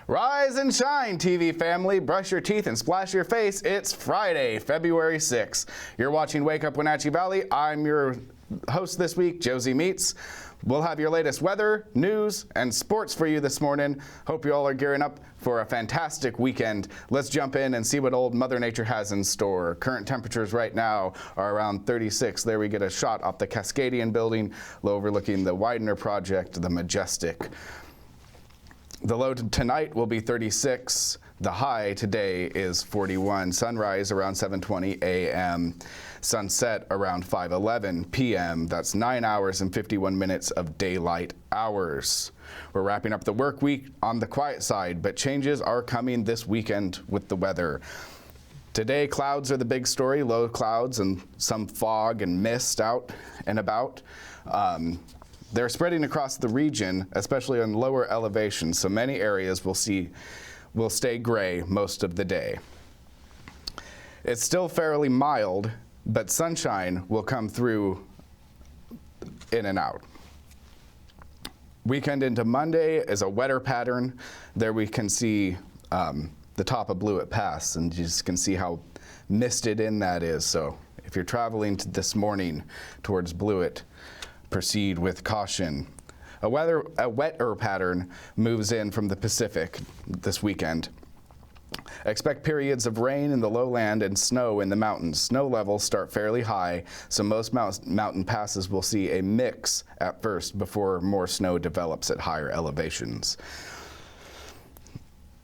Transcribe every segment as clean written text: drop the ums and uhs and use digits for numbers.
Rise and shine, TV family. Brush your teeth and splash your face. It's Friday, February 6th. You're watching Wake Up Wenatchee Valley. I'm your host this week, Josey Meats. We'll have your latest weather, news, and sports for you this morning. Hope you all are gearing up for a fantastic weekend. Let's jump in and see what old Mother Nature has in store. Current temperatures right now are around 36. There we get a shot off the Cascadian building overlooking the Widener project, the Majestic. The low tonight will be 36. The high today is 41. Sunrise around 7:20 a.m. Sunset around 5:11 p.m. That's 9 hours and 51 minutes of daylight hours. We're wrapping up the work week on the quiet side, but changes are coming this weekend with the weather. Today, clouds are the big story, low clouds and some fog and mist out and about. They're spreading across the region, especially on lower elevations, so many areas will stay gray most of the day. It's still fairly mild, but sunshine will come through in and out. Weekend into Monday is a wetter pattern. There we can see the top of Blewett Pass, and you just can see how misted in that is. So if you're traveling this morning towards Blewett, proceed with caution. A wetter pattern moves in from the Pacific this weekend. Expect periods of rain in the lowland and snow in the mountains. Snow levels start fairly high, so most mountain passes will see a mix at first before more snow develops at higher elevations.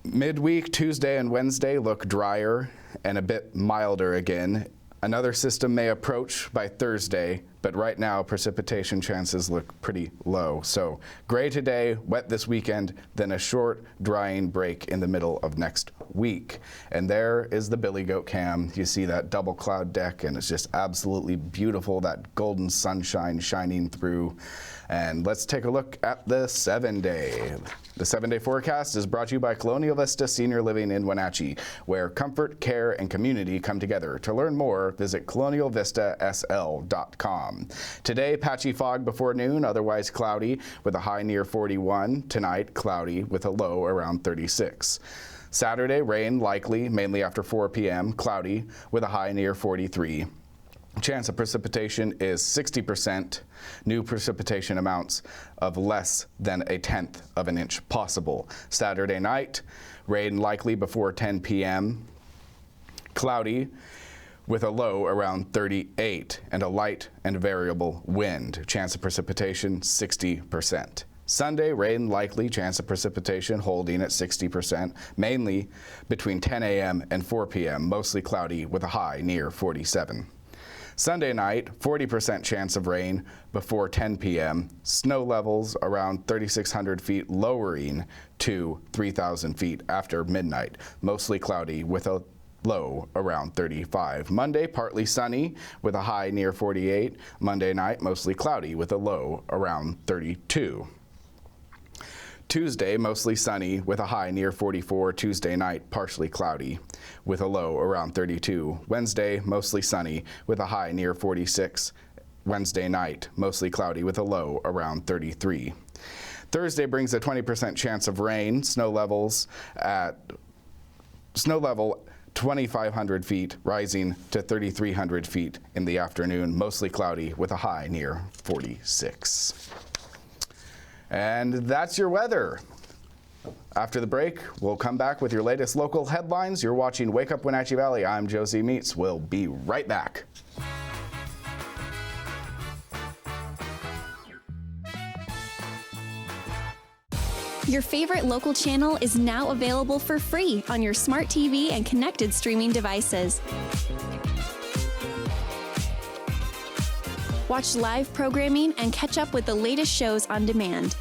Midweek, Tuesday and Wednesday look drier and a bit milder again. Another system may approach by Thursday, but right now precipitation chances look pretty low. So gray today, wet this weekend, then a short drying break in the middle of next week. And there is the Billy Goat Cam. You see that double cloud deck, and it's just absolutely beautiful, that golden sunshine shining through. And let's take a look at the 7-day. The 7-day forecast is brought to you by Colonial Vista Senior Living in Wenatchee, where comfort, care, and community come together. To learn more, visit colonialvistasl.com. Today, patchy fog before noon, otherwise cloudy with a high near 41. Tonight, cloudy with a low around 36. Saturday, rain likely, mainly after 4 p.m., cloudy with a high near 43. Chance of precipitation is 60%. New precipitation amounts of less than 1/10 of an inch possible. Saturday night, rain likely before 10 p.m. Cloudy with a low around 38 and a light and variable wind. Chance of precipitation 60%. Sunday, rain likely, chance of precipitation holding at 60%, mainly between 10 a.m. and 4 p.m., mostly cloudy with a high near 47. Sunday night, 40% chance of rain before 10 p.m. Snow levels around 3,600 feet, lowering to 3,000 feet after midnight. Mostly cloudy with a low around 35. Monday, partly sunny with a high near 48. Monday night, mostly cloudy with a low around 32. Tuesday, mostly sunny with a high near 44. Tuesday night, partially cloudy with a low around 32. Wednesday, mostly sunny with a high near 46. Wednesday night, mostly cloudy with a low around 33. Thursday brings a 20% chance of rain. Snow level 2,500 feet, rising to 3,300 feet in the afternoon. Mostly cloudy with a high near 46. And that's your weather. After the break, we'll come back with your latest local headlines. You're watching Wake Up Wenatchee Valley. I'm Josey Meats. We'll be right back. Your favorite local channel is now available for free on your smart TV and connected streaming devices. Watch live programming and catch up with the latest shows on demand.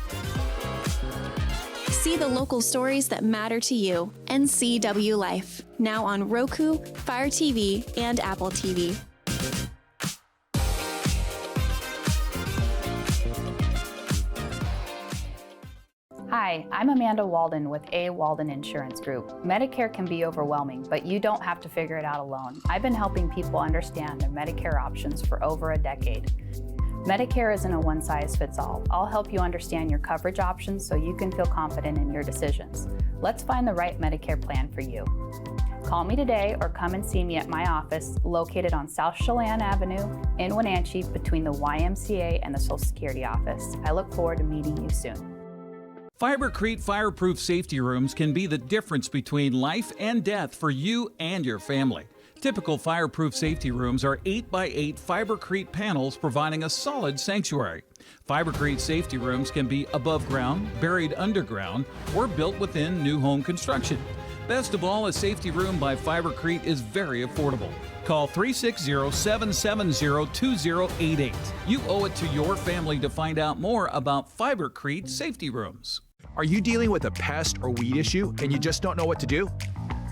See the local stories that matter to you. NCW Life, now on Roku, Fire TV, and Apple TV. Hi, I'm Amanda Walden with A. Walden Insurance Group. Medicare can be overwhelming, but you don't have to figure it out alone. I've been helping people understand their Medicare options for over a decade. Medicare isn't a one-size-fits-all. I'll help you understand your coverage options so you can feel confident in your decisions. Let's find the right Medicare plan for you. Call me today or come and see me at my office located on South Chelan Avenue in Wenatchee between the YMCA and the Social Security office. I look forward to meeting you soon. Fibercrete fireproof safety rooms can be the difference between life and death for you and your family. Typical fireproof safety rooms are 8x8 Fibercrete panels providing a solid sanctuary. Fibercrete safety rooms can be above ground, buried underground, or built within new home construction. Best of all, a safety room by Fibercrete is very affordable. Call 360-770-2088. You owe it to your family to find out more about Fibercrete safety rooms. Are you dealing with a pest or weed issue and you just don't know what to do?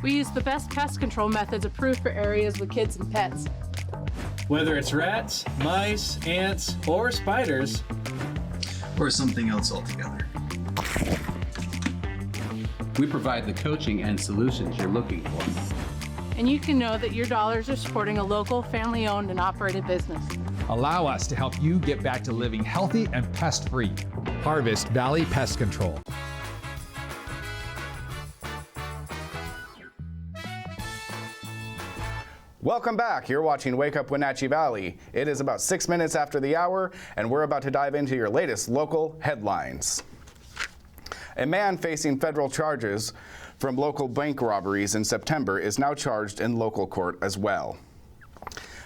We use the best pest control methods approved for areas with kids and pets. Whether it's rats, mice, ants, or spiders, or something else altogether, we provide the coaching and solutions you're looking for. And you can know that your dollars are supporting a local, family-owned and operated business. Allow us to help you get back to living healthy and pest-free. Harvest Valley Pest Control. Welcome back. You're watching Wake Up Wenatchee Valley. It is about 6 minutes after the hour, and we're about to dive into your latest local headlines. A man facing federal charges from local bank robberies in September is now charged in local court as well.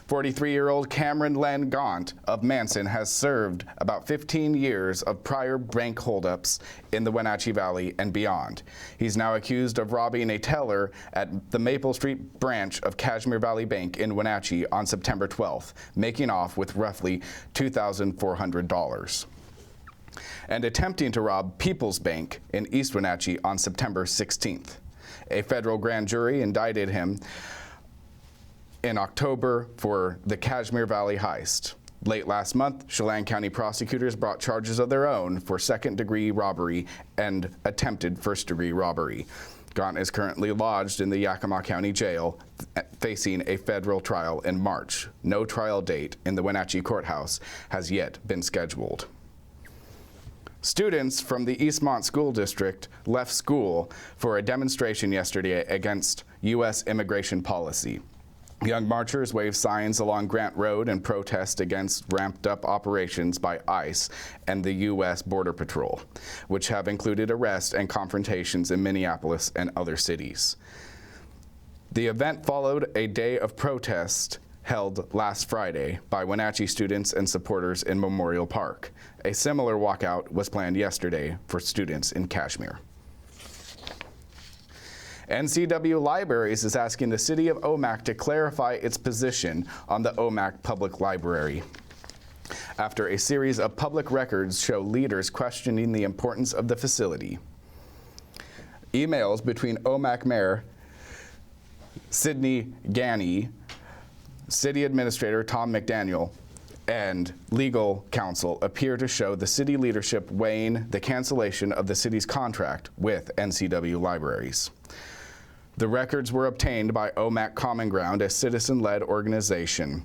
43-year-old Cameron Len Gaunt of Manson has served about 15 years of prior bank holdups in the Wenatchee Valley and beyond. He's now accused of robbing a teller at the Maple Street branch of Kashmir Valley Bank in Wenatchee on September 12th, making off with roughly $2,400. And attempting to rob People's Bank in East Wenatchee on September 16th. A federal grand jury indicted him in October for the Kashmir Valley heist. Late last month, Chelan County prosecutors brought charges of their own for second-degree robbery and attempted first-degree robbery. Gaunt is currently lodged in the Yakima County Jail, facing a federal trial in March. No trial date in the Wenatchee Courthouse has yet been scheduled. Students from the Eastmont School District left school for a demonstration yesterday against U.S. immigration policy. Young marchers waved signs along Grant Road in protest against ramped-up operations by ICE and the U.S. Border Patrol, which have included arrests and confrontations in Minneapolis and other cities. The event followed a day of protest held last Friday by Wenatchee students and supporters in Memorial Park. A similar walkout was planned yesterday for students in Kashmir. NCW Libraries is asking the City of Omak to clarify its position on the Omak Public Library, after a series of public records show leaders questioning the importance of the facility. Emails between Omak Mayor Sidney Ganny, City Administrator Tom McDaniel, and legal counsel appear to show the city leadership weighing the cancellation of the city's contract with NCW Libraries. The records were obtained by Omak Common Ground, a citizen-led organization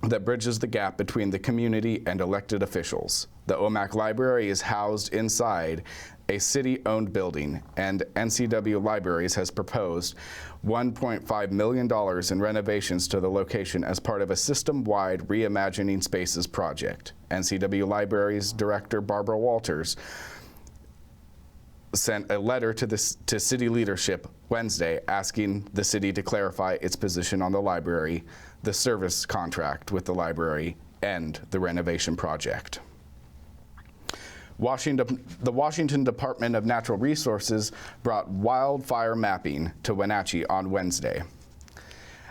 that bridges the gap between the community and elected officials. The Omak Library is housed inside a city-owned building, and NCW Libraries has proposed $1.5 million in renovations to the location as part of a system-wide Reimagining Spaces project. NCW Libraries Director Barbara Walters sent a letter to city leadership Wednesday asking the city to clarify its position on the library, the service contract with the library, and the renovation project. The Washington Department of Natural Resources brought wildfire mapping to Wenatchee on Wednesday,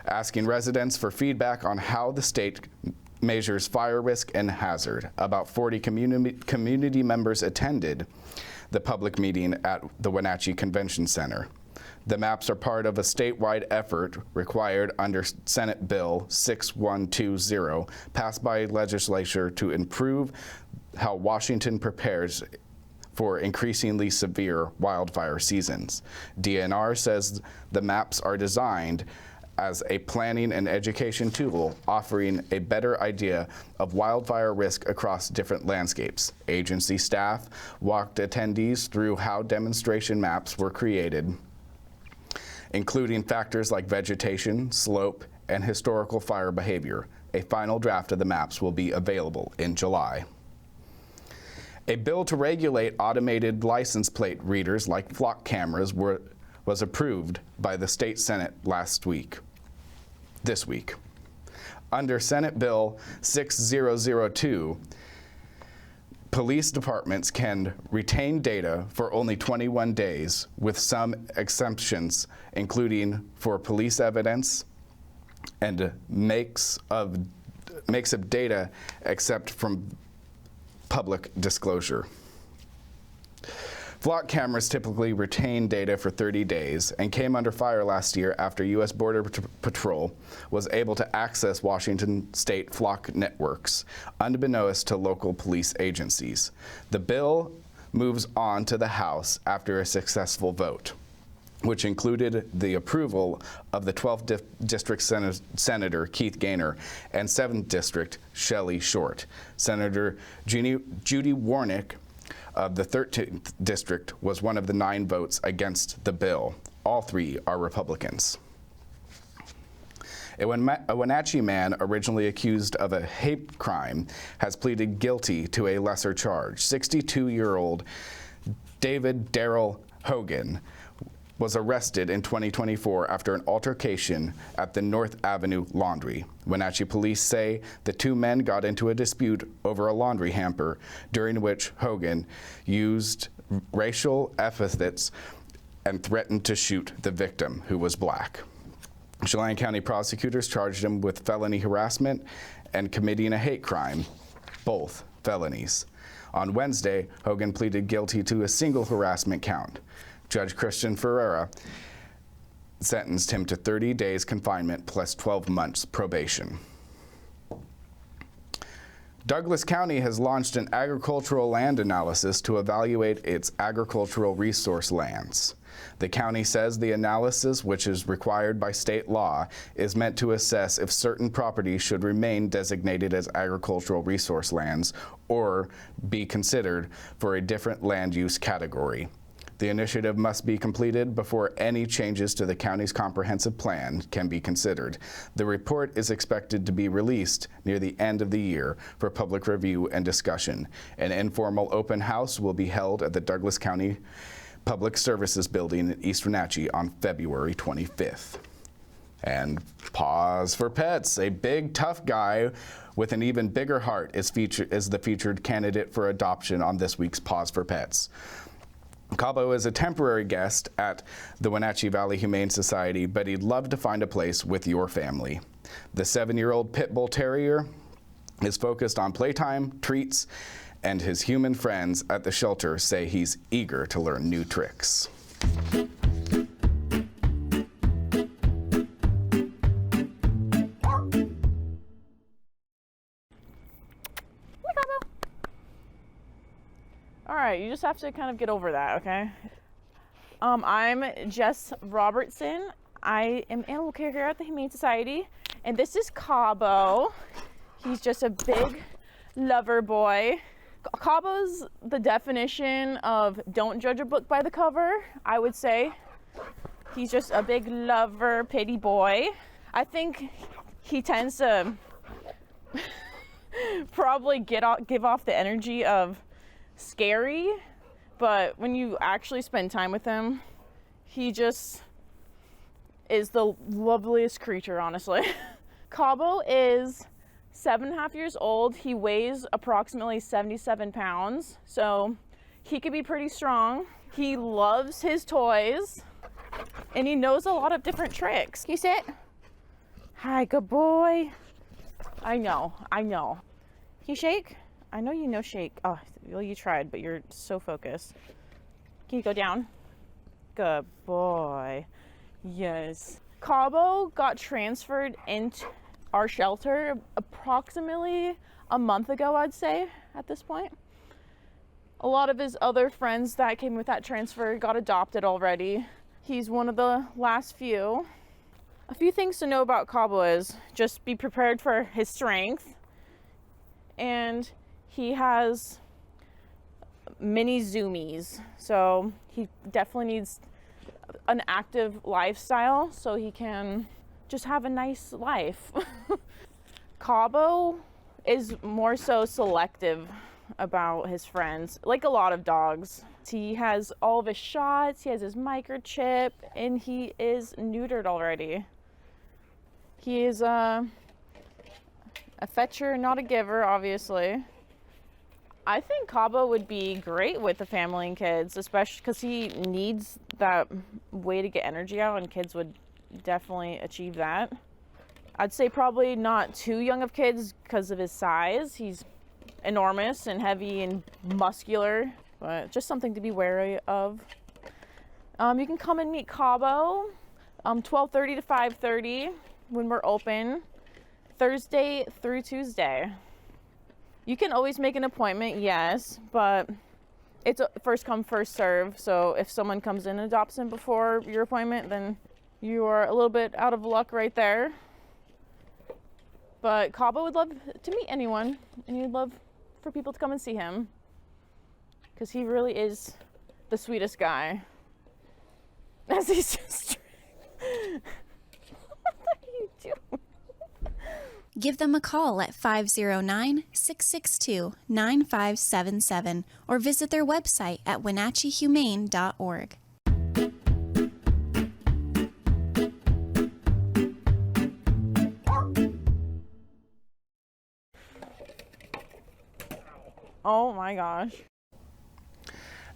asking residents for feedback on how the state measures fire risk and hazard. About 40 community members attended the public meeting at the Wenatchee Convention Center. The maps are part of a statewide effort required under Senate Bill 6120, passed by legislature to improve how Washington prepares for increasingly severe wildfire seasons. DNR says the maps are designed as a planning and education tool, offering a better idea of wildfire risk across different landscapes. Agency staff walked attendees through how demonstration maps were created, including factors like vegetation, slope, and historical fire behavior. A final draft of the maps will be available in July. A bill to regulate automated license plate readers like flock cameras was approved by the state Senate this week. Under Senate Bill 6002, police departments can retain data for only 21 days with some exemptions, including for police evidence and makes of data except from public disclosure. Flock cameras typically retain data for 30 days and came under fire last year after U.S. Border Patrol was able to access Washington state flock networks, unbeknownst to local police agencies. The bill moves on to the House after a successful vote, which included the approval of the 12th District Senator Keith Gaynor and 7th District Shelley Short. Senator Judy Warnick of the 13th District was one of the 9 votes against the bill. All 3 are Republicans. A Wenatchee man originally accused of a hate crime has pleaded guilty to a lesser charge. 62-year-old David Darrell Hogan was arrested in 2024 after an altercation at the North Avenue Laundry. Wenatchee police say the 2 men got into a dispute over a laundry hamper, during which Hogan used racial epithets and threatened to shoot the victim, who was black. Chelan County prosecutors charged him with felony harassment and committing a hate crime, both felonies. On Wednesday, Hogan pleaded guilty to a single harassment count. Judge Christian Ferreira sentenced him to 30 days confinement plus 12 months probation. Douglas County has launched an agricultural land analysis to evaluate its agricultural resource lands. The county says the analysis, which is required by state law, is meant to assess if certain properties should remain designated as agricultural resource lands or be considered for a different land use category. The initiative must be completed before any changes to the county's comprehensive plan can be considered. The report is expected to be released near the end of the year for public review and discussion. An informal open house will be held at the Douglas County Public Services Building in East Wenatchee on February 25th. And pause for pets. A big, tough guy with an even bigger heart is the featured candidate for adoption on this week's Pause for Pets. Cabo is a temporary guest at the Wenatchee Valley Humane Society, but he'd love to find a place with your family. The 7-year-old pit bull terrier is focused on playtime, treats, and his human friends at the shelter say he's eager to learn new tricks. All right, you just have to kind of get over that, okay? I'm Jess Robertson. I am animal care here at the Humane Society, and this is Cabo. He's just a big lover boy. Cabo's the definition of don't judge a book by the cover, I would say. He's just a big lover, pity boy. I think he tends to probably give off the energy of scary, but when you actually spend time with him, he just is the loveliest creature, honestly. Cabo is 7.5 years old. He weighs approximately 77 pounds, so he could be pretty strong. He loves his toys, and he knows a lot of different tricks. Can you sit? Hi, good boy. I know. Can you shake? I know you know shake. Oh, well, you tried, but you're so focused. Can you go down? Good boy. Yes. Cabo got transferred into our shelter approximately a month ago, I'd say, at this point. A lot of his other friends that came with that transfer got adopted already. He's one of the last few. A few things to know about Cabo is just be prepared for his strength, and he has mini zoomies, so he definitely needs an active lifestyle so he can just have a nice life. Cabo is more so selective about his friends, like a lot of dogs. He has all of his shots, he has his microchip, and he is neutered already. He is a fetcher, not a giver, obviously. I think Cabo would be great with the family and kids, especially because he needs that way to get energy out, and kids would definitely achieve that. I'd say probably not too young of kids because of his size. He's enormous and heavy and muscular, but just something to be wary of. You can come and meet Cabo 12:30 to 5:30 when we're open, Thursday through Tuesday. You can always make an appointment, yes, but it's a first come, first serve. So if someone comes in and adopts him before your appointment, then you are a little bit out of luck right there. But Cabo would love to meet anyone, and he'd love for people to come and see him, because he really is the sweetest guy. As he's just what are you doing? Give them a call at 509-662-9577 or visit their website at wenatcheehumane.org. Oh my gosh.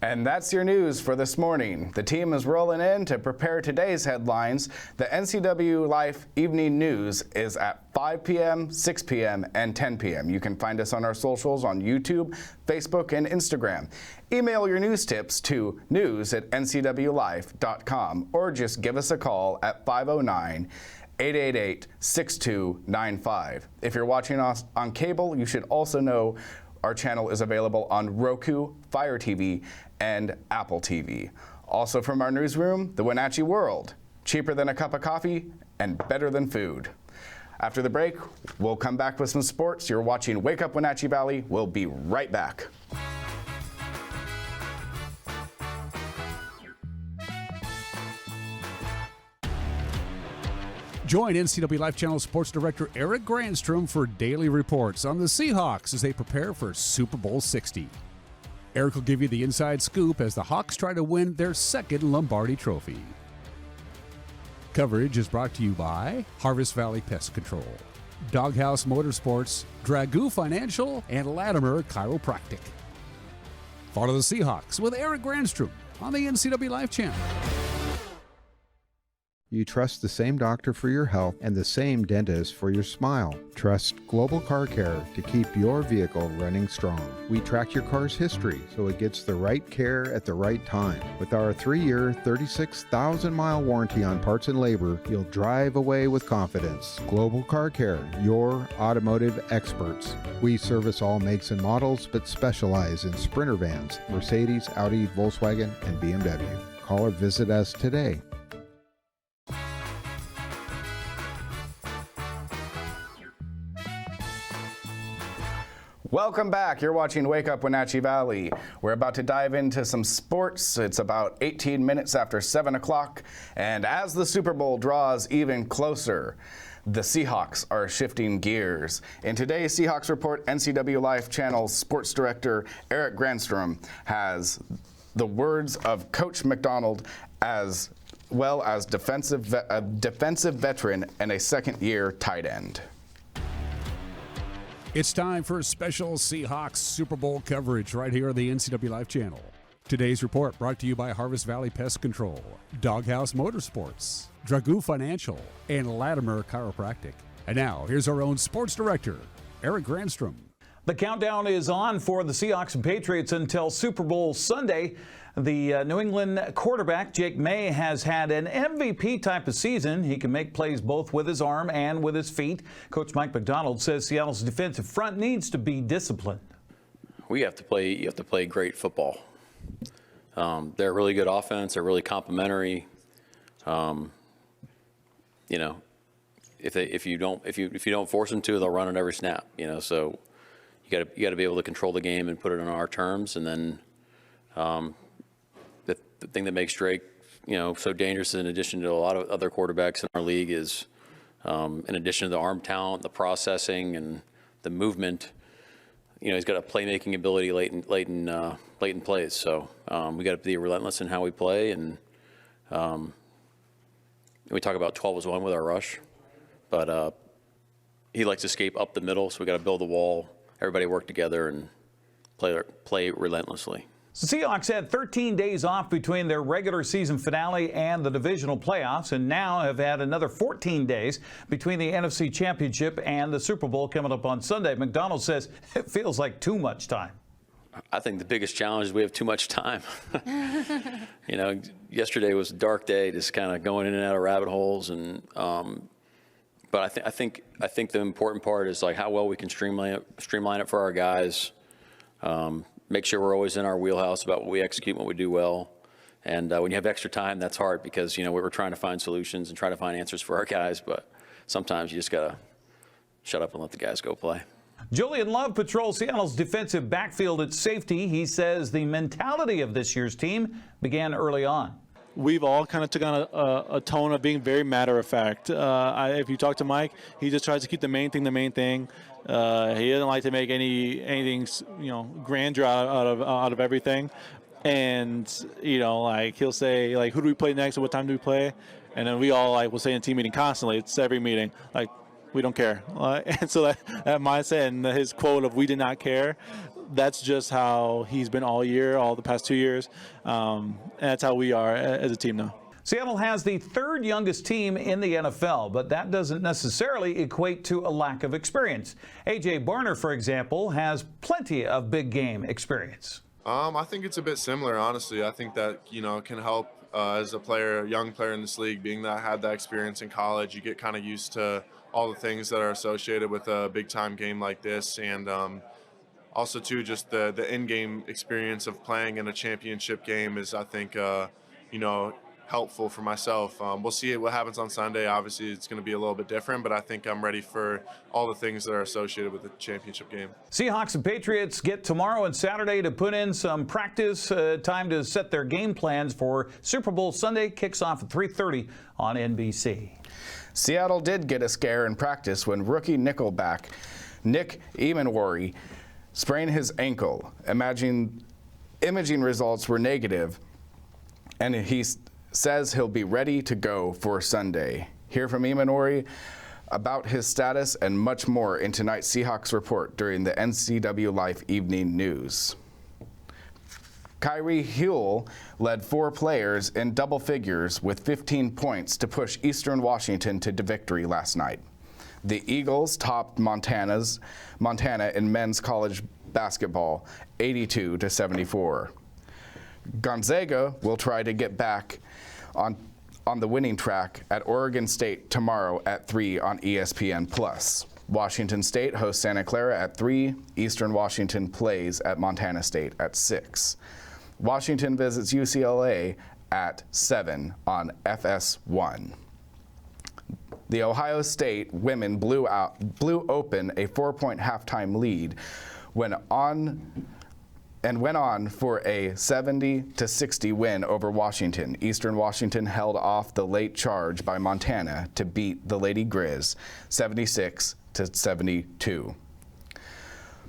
And that's your news for this morning. The team is rolling in to prepare today's headlines. The NCW Life Evening News is at 5 p.m., 6 p.m., and 10 p.m. You can find us on our socials on YouTube, Facebook, and Instagram. Email your news tips to news@ncwlife.com or just give us a call at 509-888-6295. If you're watching us on cable, you should also know our channel is available on Roku, Fire TV, and Apple TV. Also from our newsroom, the Wenatchee World. Cheaper than a cup of coffee and better than food. After the break, we'll come back with some sports. You're watching Wake Up Wenatchee Valley. We'll be right back. Join NCW Life Channel Sports Director Eric Grandstrom for daily reports on the Seahawks as they prepare for Super Bowl 60. Eric will give you the inside scoop as the Hawks try to win their second Lombardi Trophy. Coverage is brought to you by Harvest Valley Pest Control, Doghouse Motorsports, Dragoo Financial, and Latimer Chiropractic. Follow the Seahawks with Eric Grandstrom on the NCW Life Channel. You trust the same doctor for your health and the same dentist for your smile. Trust Global Car Care to keep your vehicle running strong. We track your car's history so it gets the right care at the right time. With our 3-year, 36,000-mile warranty on parts and labor, you'll drive away with confidence. Global Car Care, your automotive experts. We service all makes and models, but specialize in Sprinter vans, Mercedes, Audi, Volkswagen, and BMW. Call or visit us today. Welcome back. You're watching Wake Up Wenatchee Valley. We're about to dive into some sports. It's about 18 minutes after 7 o'clock, and as the Super Bowl draws even closer, the Seahawks are shifting gears. In today's Seahawks Report, NCW Life Channel's sports director Eric Grandstrom has the words of Coach McDonald as well as defensive veteran and a second-year tight end. It's time for special Seahawks Super Bowl coverage right here on the NCW Life Channel. Today's report brought to you by Harvest Valley Pest Control, Doghouse Motorsports, Dragoo Financial, and Latimer Chiropractic. And now, here's our own sports director, Eric Grandstrom. The countdown is on for the Seahawks and Patriots until Super Bowl Sunday. The New England quarterback, Jake May, has had an MVP type of season. He can make plays both with his arm and with his feet. Coach Mike McDonald says Seattle's defensive front needs to be disciplined. You have to play great football. They're a really good offense. They're really complimentary. if you don't force them to, they'll run it every snap. So you got to be able to control the game and put it on our terms. And then the thing that makes Drake, so dangerous, in addition to a lot of other quarterbacks in our league, is in addition to the arm talent, the processing, and the movement. He's got a playmaking ability late in plays. So we got to be relentless in how we play, and we talk about 12-1 with our rush, but he likes to escape up the middle. So we got to build the wall. Everybody work together and play relentlessly. The Seahawks had 13 days off between their regular season finale and the divisional playoffs, and now have had another 14 days between the NFC Championship and the Super Bowl coming up on Sunday. McDonald says it feels like too much time. I think the biggest challenge is we have too much time. Yesterday was a dark day, just kind of going in and out of rabbit holes, and but I think the important part is like how well we can streamline it for our guys. Make sure we're always in our wheelhouse about what we execute, what we do well. And when you have extra time, that's hard because, we're trying to find solutions and try to find answers for our guys. But sometimes you just got to shut up and let the guys go play. Julian Love patrols Seattle's defensive backfield at safety. He says the mentality of this year's team began early on. We've all kind of took on a tone of being very matter of fact. If you talk to Mike, he just tries to keep the main thing the main thing. He doesn't like to make anything grandeur out of everything. And he'll say who do we play next and what time do we play? And then we all will say in team meeting constantly. It's every meeting we don't care. And so that mindset and his quote of "we did not care." That's just how he's been all year, all the past 2 years. And that's how we are as a team now. Seattle has the third youngest team in the NFL, but that doesn't necessarily equate to a lack of experience. A.J. Barner, for example, has plenty of big game experience. I think it's a bit similar, honestly. I think that, can help as a young player in this league, being that I had that experience in college. You get kind of used to all the things that are associated with a big-time game like this, and also, too, just the in-game experience of playing in a championship game is, I think, helpful for myself. We'll see what happens on Sunday. Obviously, it's going to be a little bit different, but I think I'm ready for all the things that are associated with the championship game. Seahawks and Patriots get tomorrow and Saturday to put in some practice time to set their game plans for Super Bowl Sunday. Kicks off at 3:30 on NBC. Seattle did get a scare in practice when rookie nickelback Nick Emenwari sprained his ankle. Imaging results were negative, and he says he'll be ready to go for Sunday. Hear from Emenwari about his status and much more in tonight's Seahawks Report during the NCW Life Evening News. Kyrie Huell led 4 players in double figures with 15 points to push Eastern Washington to victory last night. The Eagles topped Montana in men's college basketball 82-74. Gonzaga will try to get back on the winning track at Oregon State tomorrow at 3 on ESPN+. Washington State hosts Santa Clara at 3. Eastern Washington plays at Montana State at 6. Washington visits UCLA at 7 on FS1. The Ohio State women blew open a 4-point halftime lead went on for a 70-60 win over Washington. Eastern Washington held off the late charge by Montana to beat the Lady Grizz 76-72.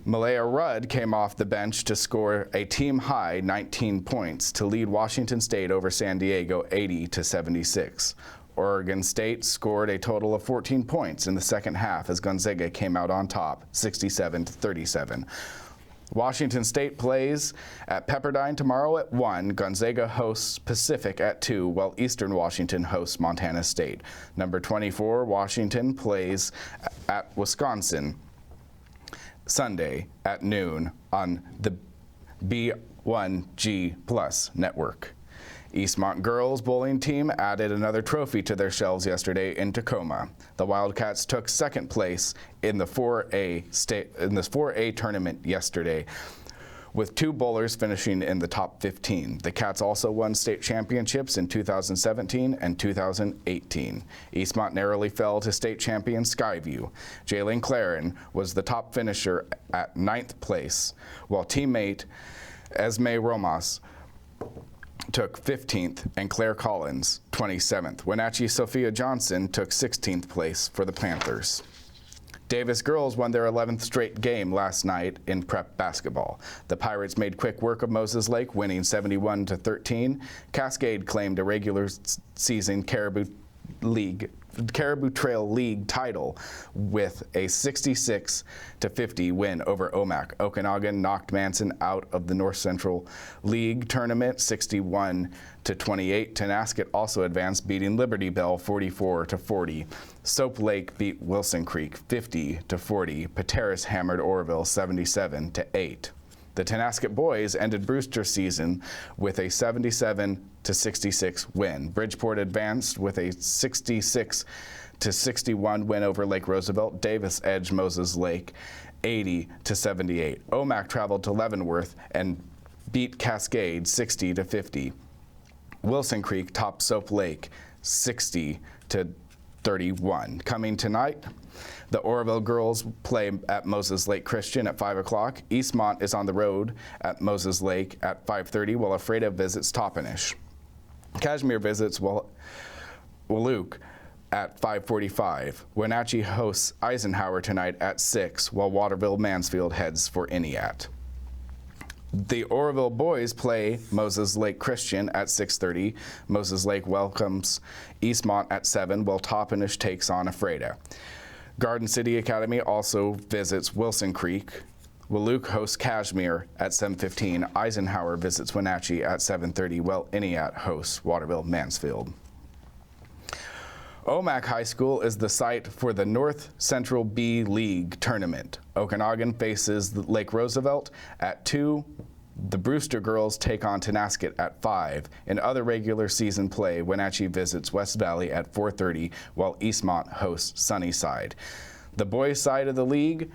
Malaya Rudd came off the bench to score a team-high 19 points to lead Washington State over San Diego 80-76. Oregon State scored a total of 14 points in the second half as Gonzaga came out on top 67-37. Washington State plays at Pepperdine tomorrow at 1. Gonzaga hosts Pacific at 2, while Eastern Washington hosts Montana State. Number 24, Washington plays at Wisconsin Sunday at noon on the B1G Plus network. Eastmont girls bowling team added another trophy to their shelves yesterday in Tacoma. The Wildcats took second place in the 4A tournament yesterday with 2 bowlers finishing in the top 15. The Cats also won state championships in 2017 and 2018. Eastmont narrowly fell to state champion Skyview. Jalen Claren was the top finisher at 9th place, while teammate Esme Romas took 15th and Claire Collins 27th. Wenatchee Sophia Johnson took 16th place for the Panthers. Davis girls won their 11th straight game last night in prep basketball. The Pirates made quick work of Moses Lake, winning 71-13. Cascade claimed a regular season Caribou Trail League title with a 66-50 win over OMAC. Okanagan knocked Manson out of the North Central League tournament 61-28. Tenasket also advanced, beating Liberty Bell 44-40. Soap Lake beat Wilson Creek 50-40. Pateras hammered Oroville 77-8. The Tenasket boys ended Brewster's season with a 77-66 win. Bridgeport advanced with a 66-61 win over Lake Roosevelt. Davis edged Moses Lake 80-78. OMAC traveled to Leavenworth and beat Cascade 60-50. Wilson Creek topped Soap Lake 60-31. Coming tonight, the Oroville girls play at Moses Lake Christian at 5 o'clock. Eastmont is on the road at Moses Lake at 5:30, while Ephrata visits Toppenish. Kashmir visits Walook at 5:45. Wenatchee hosts Eisenhower tonight at 6, while Waterville Mansfield heads for Iniat. The Oroville boys play Moses Lake Christian at 6:30. Moses Lake welcomes Eastmont at 7, while Toppenish takes on Ephrata. Garden City Academy also visits Wilson Creek. Walook hosts Kashmir at 7:15. Eisenhower visits Wenatchee at 7:30, while Iniat hosts Waterville Mansfield. OMAC High School is the site for the North Central B League tournament. Okanagan faces Lake Roosevelt at 2. The Brewster girls take on Tenasket at 5. In other regular season play, Wenatchee visits West Valley at 4:30, while Eastmont hosts Sunnyside. The boys' side of the league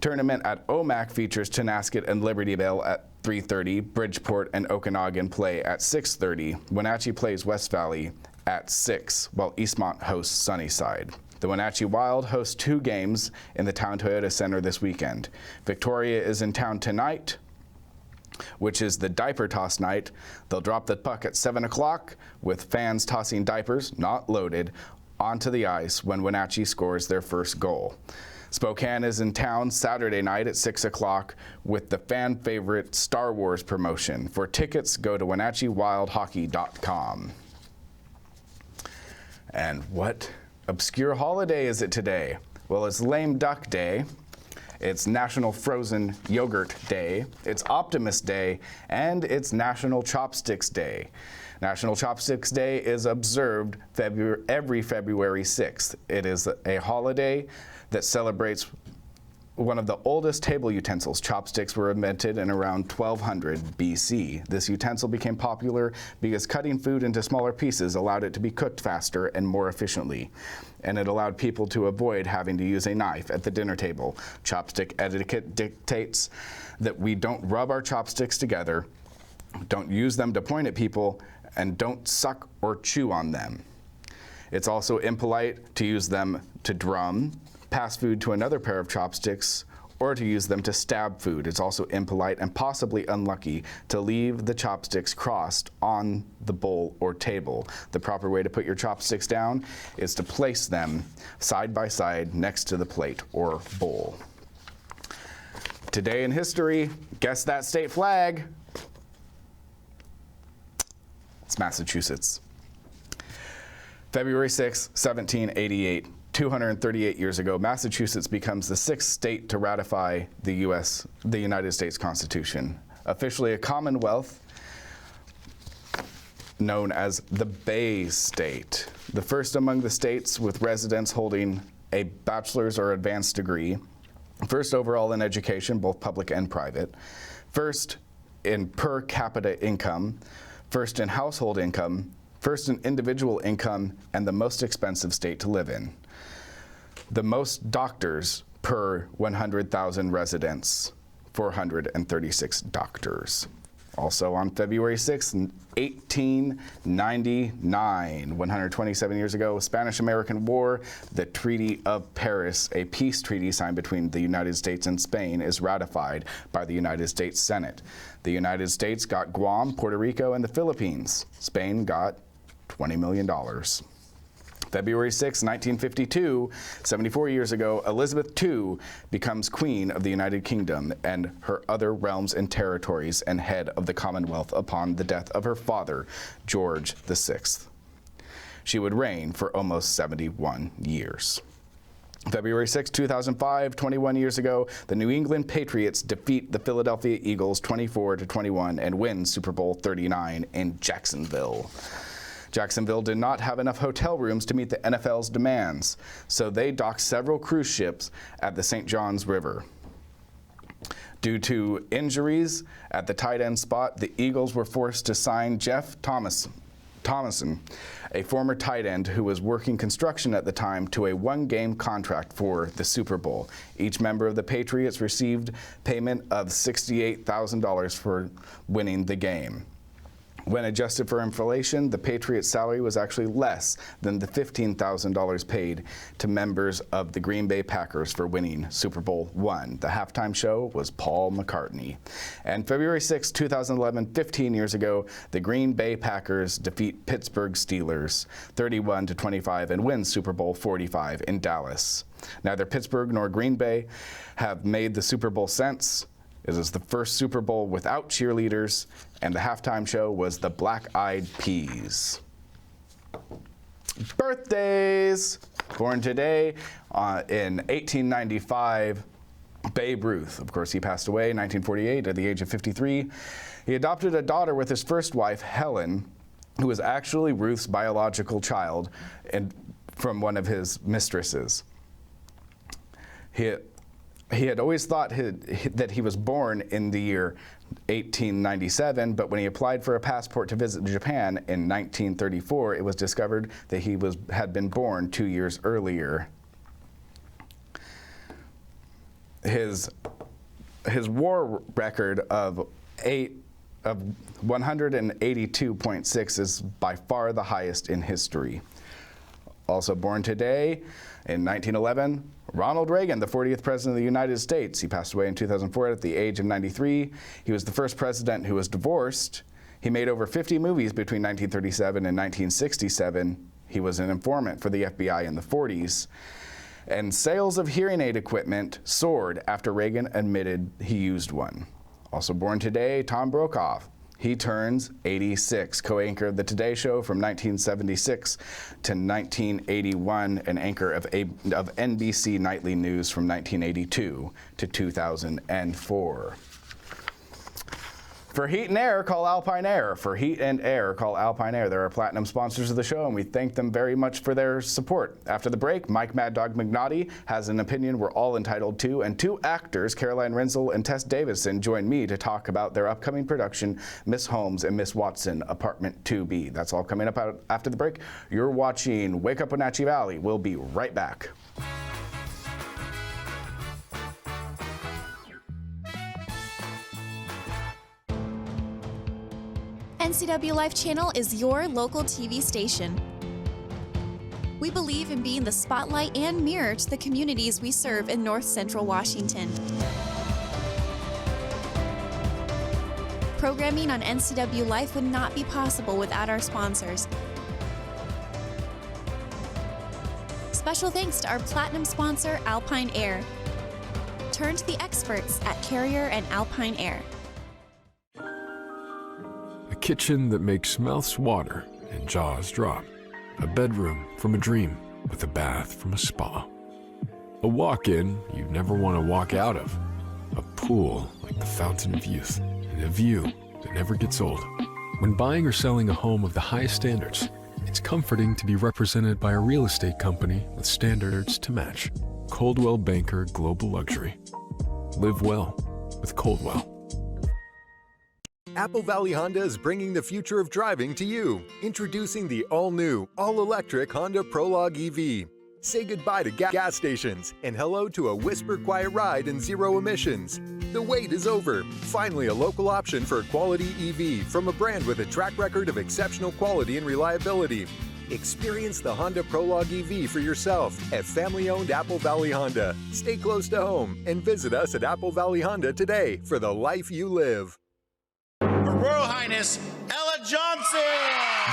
tournament at OMAC features Tenasket and Liberty Bell at 3:30. Bridgeport and Okanagan play at 6:30. Wenatchee plays West Valley at 6, while Eastmont hosts Sunnyside. The Wenatchee Wild hosts 2 games in the Town Toyota Center this weekend. Victoria is in town tonight, which is the diaper toss night. They'll drop the puck at 7 o'clock with fans tossing diapers, not loaded, onto the ice when Wenatchee scores their first goal. Spokane is in town Saturday night at 6 o'clock with the fan favorite Star Wars promotion. For tickets, go to WenatcheeWildHockey.com. And what obscure holiday is it today? Well, it's Lame Duck Day. It's National Frozen Yogurt Day, it's Optimist Day, and it's National Chopsticks Day. National Chopsticks Day is observed every February 6th. It is a holiday that celebrates one of the oldest table utensils. Chopsticks were invented in around 1200 BC. This utensil became popular because cutting food into smaller pieces allowed it to be cooked faster and more efficiently, and it allowed people to avoid having to use a knife at the dinner table. Chopstick etiquette dictates that we don't rub our chopsticks together, don't use them to point at people, and don't suck or chew on them. It's also impolite to use them to drum, pass food to another pair of chopsticks, or to use them to stab food. It's also impolite and possibly unlucky to leave the chopsticks crossed on the bowl or table. The proper way to put your chopsticks down is to place them side by side next to the plate or bowl. Today in history, guess that state flag. It's Massachusetts. February 6, 1788. 238 years ago, Massachusetts becomes the 6th state to ratify the United States Constitution. Officially a Commonwealth known as the Bay State. The first among the states with residents holding a bachelor's or advanced degree. First overall in education, both public and private. First in per capita income. First in household income. First in individual income, and the most expensive state to live in. The most doctors per 100,000 residents. 436 doctors. Also on February 6, 1899, 127 years ago, Spanish-American War, the Treaty of Paris, a peace treaty signed between the United States and Spain, is ratified by the United States Senate. The United States got Guam, Puerto Rico, and the Philippines. Spain got $20 million. February 6, 1952, 74 years ago, Elizabeth II becomes Queen of the United Kingdom and her other realms and territories and head of the Commonwealth upon the death of her father, George VI. She would reign for almost 71 years. February 6, 2005, 21 years ago, the New England Patriots defeat the Philadelphia Eagles 24-21 and win Super Bowl 39 in Jacksonville. Jacksonville did not have enough hotel rooms to meet the NFL's demands, so they docked several cruise ships at the St. Johns River. Due to injuries at the tight end spot, the Eagles were forced to sign Jeff Thomason, a former tight end who was working construction at the time, to a one-game contract for the Super Bowl. Each member of the Patriots received payment of $68,000 for winning the game. When adjusted for inflation, the Patriots' salary was actually less than the $15,000 paid to members of the Green Bay Packers for winning Super Bowl I. The halftime show was Paul McCartney. And February 6, 2011, 15 years ago, the Green Bay Packers defeat Pittsburgh Steelers 31-25 and win Super Bowl 45 in Dallas. Neither Pittsburgh nor Green Bay have made the Super Bowl since. It is the first Super Bowl without cheerleaders, and the halftime show was the Black Eyed Peas. Birthdays! Born today in 1895, Babe Ruth. Of course, he passed away in 1948 at the age of 53. He adopted a daughter with his first wife, Helen, who was actually Ruth's biological child from one of his mistresses. He had always thought that he was born in the year 1897, but when he applied for a passport to visit Japan in 1934, it was discovered that he had been born 2 years earlier. His war record of 182.6 is by far the highest in history. Also born today in 1911, Ronald Reagan, the 40th President of the United States. He passed away in 2004 at the age of 93. He was the first president who was divorced. He made over 50 movies between 1937 and 1967. He was an informant for the FBI in the 40s. And sales of hearing aid equipment soared after Reagan admitted he used one. Also born today, Tom Brokaw. He turns 86, co-anchor of The Today Show from 1976 to 1981, and anchor of NBC Nightly News from 1982 to 2004. For heat and air, call Alpine Air. For heat and air, call Alpine Air. They're our platinum sponsors of the show, and we thank them very much for their support. After the break, Mike Mad Dog McNaughty has an opinion we're all entitled to, and two actors, Caroline Rensel and Tess Davison, join me to talk about their upcoming production, Miss Holmes and Miss Watson, Apartment 2B. That's all coming up after the break. You're watching Wake Up Wenatchee Valley. We'll be right back. NCW Life Channel is your local TV station. We believe in being the spotlight and mirror to the communities we serve in North Central Washington. Programming on NCW Life would not be possible without our sponsors. Special thanks to our platinum sponsor, Alpine Air. Turn to the experts at Carrier and Alpine Air. A kitchen that makes mouths water and jaws drop. A bedroom from a dream with a bath from a spa. A walk-in you never want to walk out of. A pool like the fountain of youth. And a view that never gets old. When buying or selling a home of the highest standards, it's comforting to be represented by a real estate company with standards to match. Coldwell Banker Global Luxury. Live well with Coldwell. Apple Valley Honda is bringing the future of driving to you. Introducing the all-new, all-electric Honda Prologue EV. Say goodbye to gas stations and hello to a whisper quiet ride and zero emissions. The wait is over. Finally, a local option for a quality EV from a brand with a track record of exceptional quality and reliability. Experience the Honda Prologue EV for yourself at family-owned Apple Valley Honda. Stay close to home and visit us at Apple Valley Honda today for the life you live. Her Royal Highness Ella Johnson!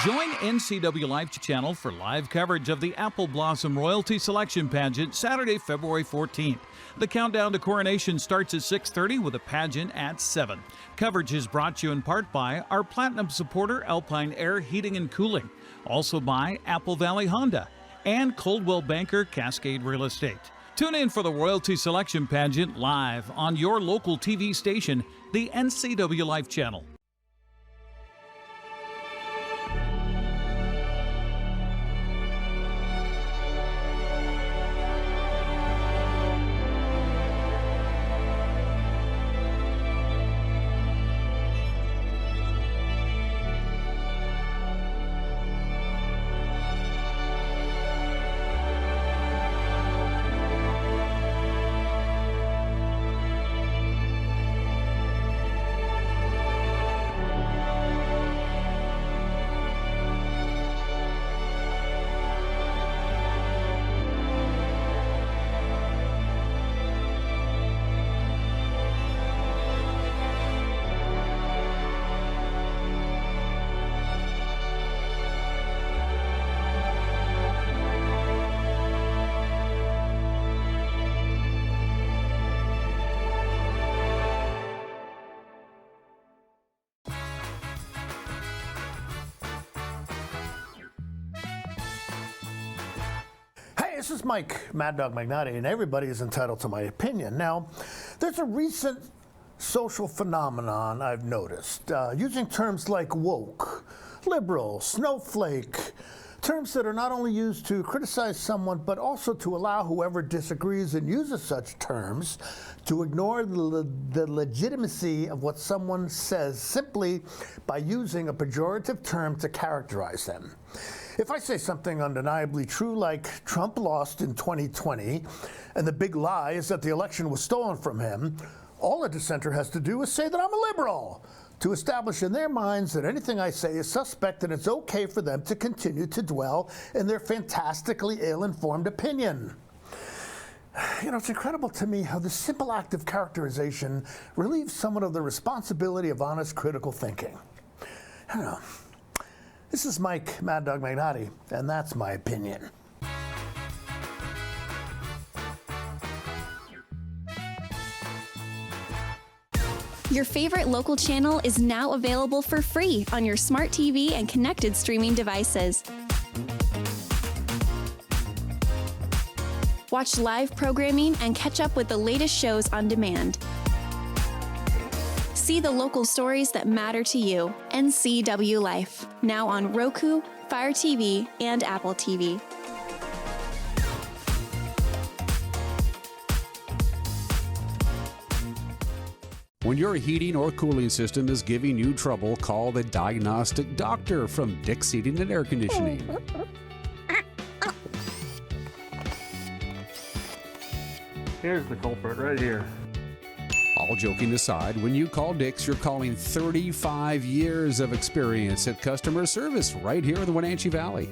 Join NCW Life Channel for live coverage of the Apple Blossom Royalty Selection Pageant Saturday, February 14th. The countdown to coronation starts at 6:30 with a pageant at 7. Coverage is brought to you in part by our Platinum supporter Alpine Air Heating and Cooling, also by Apple Valley Honda and Coldwell Banker Cascade Real Estate. Tune in for the Royalty Selection Pageant live on your local TV station, the NCW Life Channel. This is Mike Mad Dog Magnati, and everybody is entitled to my opinion. Now, there's a recent social phenomenon I've noticed, using terms like woke, liberal, snowflake, terms that are not only used to criticize someone, but also to allow whoever disagrees and uses such terms to ignore the legitimacy of what someone says simply by using a pejorative term to characterize them. If I say something undeniably true like Trump lost in 2020 and the big lie is that the election was stolen from him, all a dissenter has to do is say that I'm a liberal to establish in their minds that anything I say is suspect and it's okay for them to continue to dwell in their fantastically ill-informed opinion. You know, it's incredible to me how this simple act of characterization relieves someone of the responsibility of honest critical thinking. I don't know. This is Mike Mad Dog Magnati, and that's my opinion. Your favorite local channel is now available for free on your smart TV and connected streaming devices. Watch live programming and catch up with the latest shows on demand. See the local stories that matter to you. NCW Life, now on Roku, Fire TV, and Apple TV. When your heating or cooling system is giving you trouble, call the diagnostic doctor from Dick's Heating and Air Conditioning. Here's the culprit right here. All joking aside, when you call Dick's, you're calling 35 years of experience at customer service right here in the Wenatchee Valley.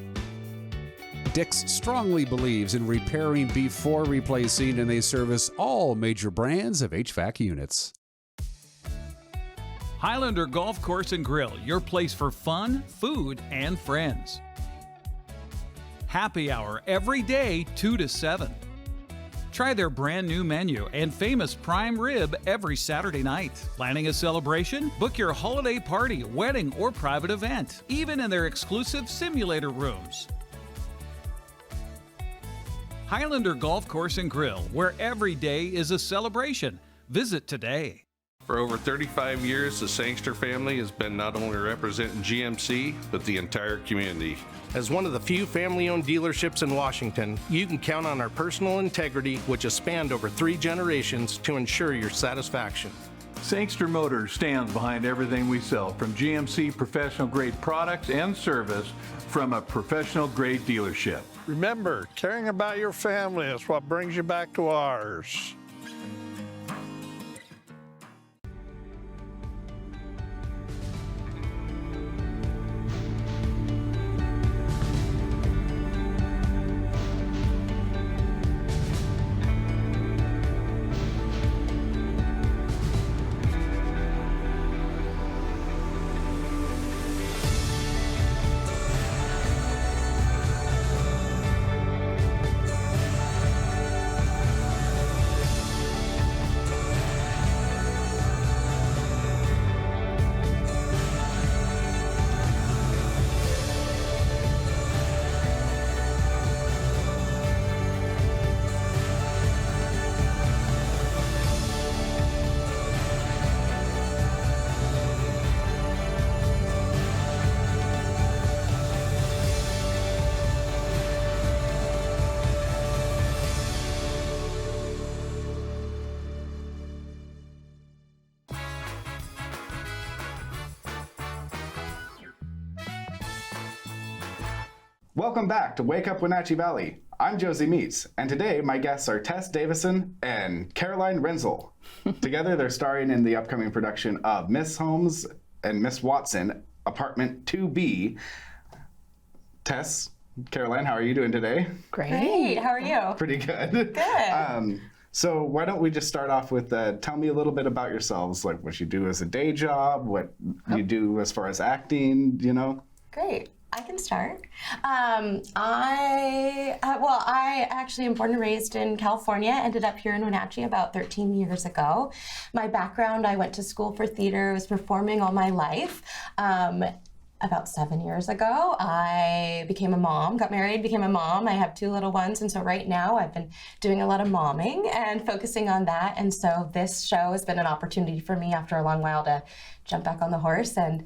Dick's strongly believes in repairing before replacing, and they service all major brands of HVAC units. Highlander Golf Course and Grill, your place for fun, food, and friends. Happy hour every day, 2 to 7. Try their brand new menu and famous prime rib every Saturday night. Planning a celebration? Book your holiday party, wedding, or private event, even in their exclusive simulator rooms. Highlander Golf Course and Grill, where every day is a celebration. Visit today. For over 35 years, the Sangster family has been not only representing GMC, but the entire community. As one of the few family-owned dealerships in Washington, you can count on our personal integrity, which has spanned over 3 generations, to ensure your satisfaction. Sangster Motors stands behind everything we sell, from GMC professional-grade products and service from a professional-grade dealership. Remember, caring about your family is what brings you back to ours. Welcome back to Wake Up Wenatchee Valley. I'm Josey Meats, and today my guests are Tess Davison and Caroline Rensel. Together they're starring in the upcoming production of Miss Holmes and Miss Watson, Apartment 2B. Tess, Caroline, how are you doing today? Great. How are you? Pretty good. Good. So why don't we just start off with tell me a little bit about yourselves, like what you do as a day job, what you do as far as acting, you know? Great. I can start. I actually am born and raised in California, ended up here in Wenatchee about 13 years ago. My background, I went to school for theater, was performing all my life. About 7 years ago, I became a mom, got married, became a mom. I have 2 little ones, and so right now I've been doing a lot of momming and focusing on that. And so this show has been an opportunity for me after a long while to jump back on the horse and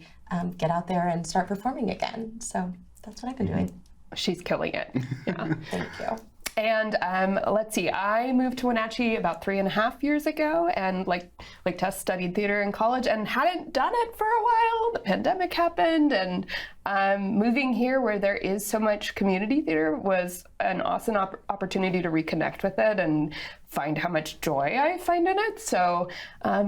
get out there and start performing again. So that's what I've been doing. She's killing it. Yeah. Thank you. And let's see, I moved to Wenatchee about 3.5 years ago, and like Tess studied theater in college and hadn't done it for a while. The pandemic happened, and moving here where there is so much community theater was an awesome opportunity to reconnect with it and find how much joy I find in it. So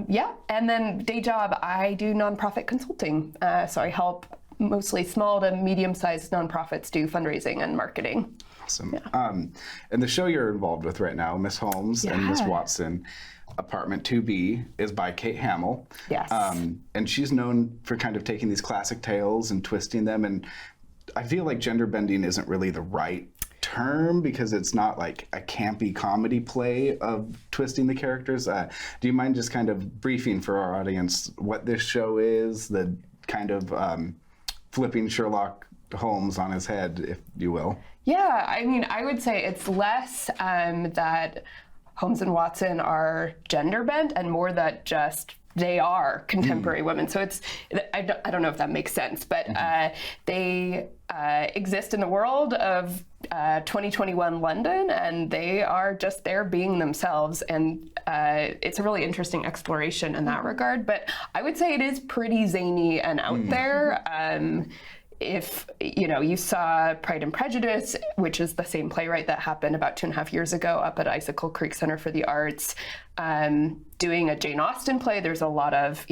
yeah, and then day job, I do nonprofit consulting. So I help mostly small to medium-sized nonprofits do fundraising and marketing. Awesome. Yeah. And the show you're involved with right now, Miss Holmes and Miss Watson, Apartment 2B, is by Kate Hamill. Yes. And she's known for kind of taking these classic tales and twisting them. And I feel like gender bending isn't really the right term because it's not like a campy comedy play of twisting the characters. Do you mind just kind of briefing for our audience what this show is, the kind of flipping Sherlock Holmes on his head, if you will? Yeah, I mean, I would say it's less that Holmes and Watson are gender bent and more that just they are contemporary women. So it's, I don't know if that makes sense, but they exist in the world of 2021 London, and they are just there being themselves. And it's a really interesting exploration in that regard. But I would say it is pretty zany and out there. If you saw Pride and Prejudice, which is the same playwright that happened about 2.5 years ago up at Icicle Creek Center for the Arts, doing a Jane Austen play, there's a lot of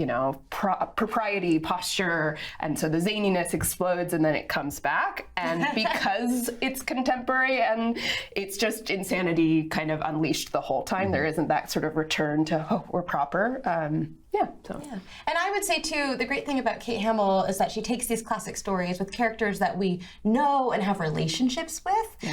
propriety, posture, and so the zaniness explodes and then it comes back. And because it's contemporary and it's just insanity kind of unleashed the whole time, there isn't that sort of return to we're proper. Yeah. And I would say too, the great thing about Kate Hamill is that she takes these classic stories with characters that we know and have relationships with,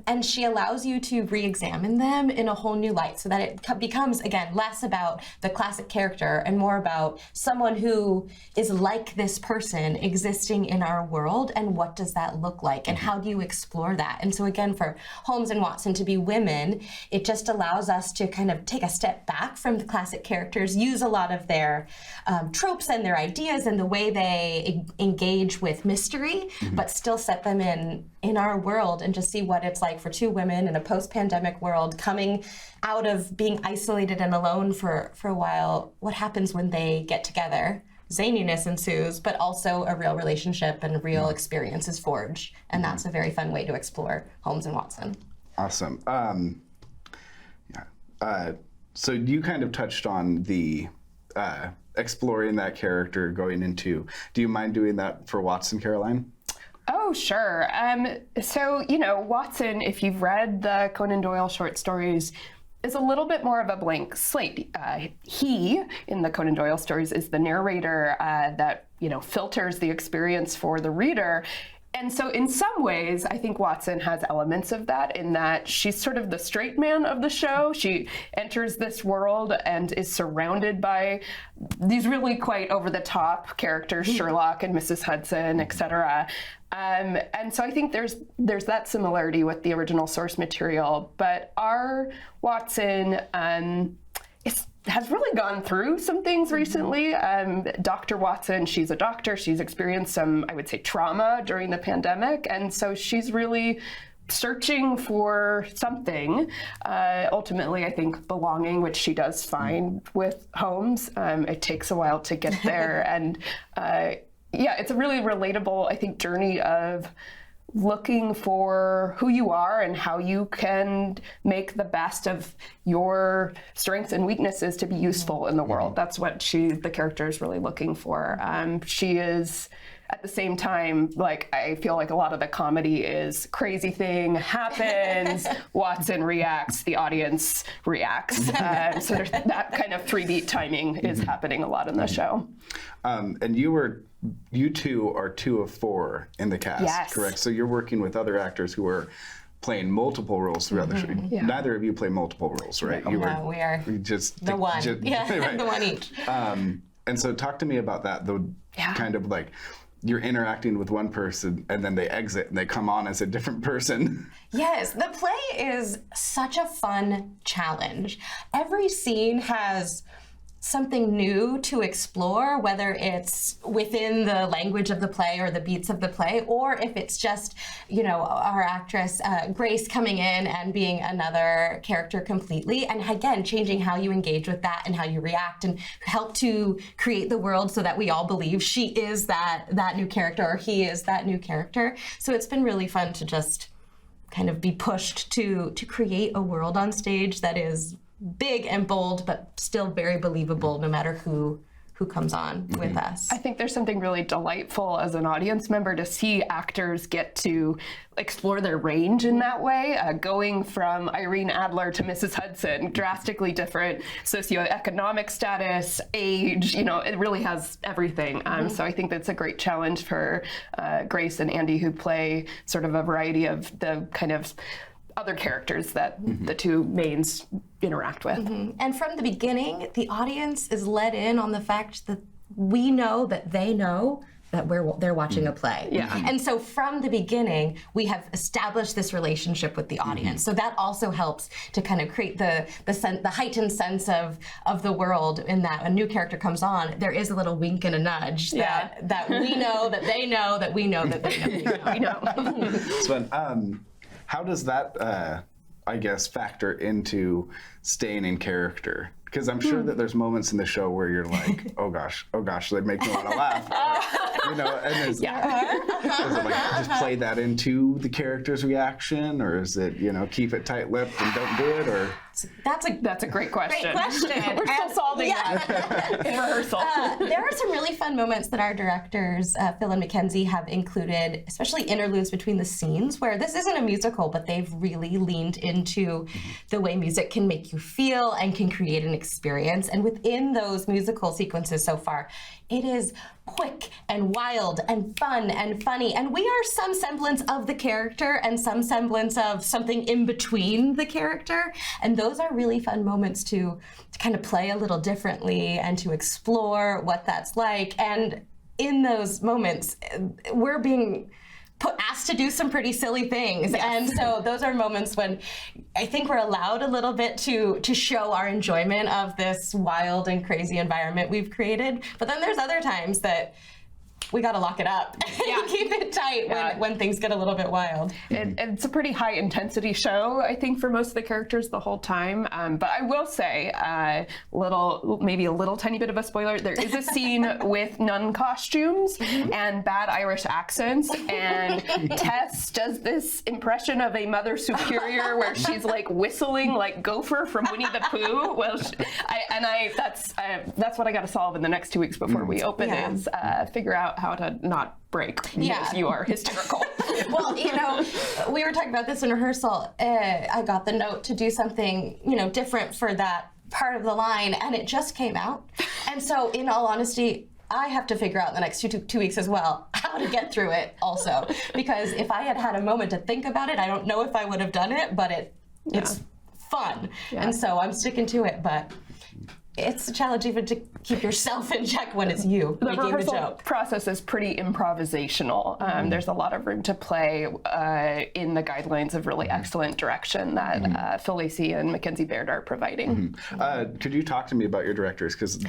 and she allows you to re-examine them in a whole new light so that it becomes, again, less about the classic character and more about someone who is like this person existing in our world, and what does that look like and how do you explore that. And so again, for Holmes and Watson to be women, it just allows us to kind of take a step back from the classic characters, use a lot of their tropes and their ideas and the way they engage with mystery, but still set them in our world and just see what it's like for 2 women in a post-pandemic world coming out of being isolated and alone for a while. What happens when they get together? zaniness ensues, but also a real relationship and real experience is forged. And that's a very fun way to explore Holmes and Watson. Awesome. So you kind of touched on the exploring that character going into. Do you mind doing that for Watson, Caroline? Oh, sure. So, you know, Watson, if you've read the Conan Doyle short stories, is a little bit more of a blank slate. He, in the Conan Doyle stories, is the narrator that, you know, filters the experience for the reader. And so in some ways, I think Watson has elements of that in that she's sort of the straight man of the show. She enters this world and is surrounded by these really quite over-the-top characters, Sherlock and Mrs. Hudson, etc. And so I think there's that similarity with the original source material. But our Watson has really gone through some things recently. Dr. Watson, she's a doctor. She's experienced some, I would say, trauma during the pandemic. And so she's really searching for something. Ultimately, I think belonging, which she does find with Holmes. It takes a while to get there. And yeah, it's a really relatable, I think, journey of looking for who you are and how you can make the best of your strengths and weaknesses to be useful in the world. That's what the character is really looking for. She is, at the same time, like, I feel like a lot of the comedy is crazy thing happens, Watson reacts, the audience reacts. So there's that kind of 3-beat timing is happening a lot in the show. And you two are 2 of 4 in the cast, yes. Correct? So you're working with other actors who are playing multiple roles throughout the show. Yeah. Neither of you play multiple roles, right? We are just the one. Right. The one each. And so talk to me about that, kind of like you're interacting with one person and then they exit and they come on as a different person. Yes, the play is such a fun challenge. Every scene has something new to explore, whether it's within the language of the play or the beats of the play, or if it's just, you know, our actress Grace coming in and being another character completely, and again, changing how you engage with that and how you react and help to create the world so that we all believe she is that new character or he is that new character. So it's been really fun to just kind of be pushed to create a world on stage that is big and bold, but still very believable no matter who comes on with us. I think there's something really delightful as an audience member to see actors get to explore their range in that way, going from Irene Adler to Mrs. Hudson, drastically different socioeconomic status, age, you know, it really has everything. So I think that's a great challenge for Grace and Andy, who play sort of a variety of the kind of other characters that the two mains interact with. And from the beginning, the audience is let in on the fact that we know that they know that they're watching a play. Yeah. And so from the beginning, we have established this relationship with the audience. So that also helps to kind of create the heightened sense of the world, in that a new character comes on, there is a little wink and a nudge that we know that they know that we know that they know. It's fun. How does that, I guess, factor into staying in character? Because I'm sure that there's moments in the show where you're like, oh gosh, they make me want to laugh. Or, you know, and is it like just play that into the character's reaction, or is it, you know, keep it tight-lipped and don't do it, or? That's a great question. Great question. We're still solving that in rehearsal. There are some really fun moments that our directors, Phil and Mackenzie, have included, especially interludes between the scenes, where this isn't a musical, but they've really leaned into the way music can make you feel and can create an experience. And within those musical sequences so far, it is quick and wild and fun and funny. And we are some semblance of the character and some semblance of something in between the character. And those are really fun moments to kind of play a little differently and to explore what that's like. And in those moments, we're being asked to do some pretty silly things. Yes. And so those are moments when I think we're allowed a little bit to show our enjoyment of this wild and crazy environment we've created. But then there's other times that we got to lock it up and keep it tight when things get a little bit wild. It's a pretty high intensity show, I think, for most of the characters the whole time. But I will say, maybe a little tiny bit of a spoiler, there is a scene with nun costumes and bad Irish accents, and Tess does this impression of a Mother Superior where she's like whistling like Gopher from Winnie the Pooh. Well, that's what I got to solve in the next 2 weeks before we open is figure out how to not break because you are hysterical. Well, we were talking about this in rehearsal. I got the note to do something, different for that part of the line, and it just came out. And so, in all honesty, I have to figure out in the next two weeks as well how to get through it also. Because if I had had a moment to think about it, I don't know if I would have done it, but it's fun. Yeah. And so I'm sticking to it, but it's a challenge even to keep yourself in check when it's you the making the joke. Process is pretty improvisational. There's a lot of room to play in the guidelines of really excellent direction that Phil Lacey and Mackenzie Baird are providing. Could you talk to me about your directors? Because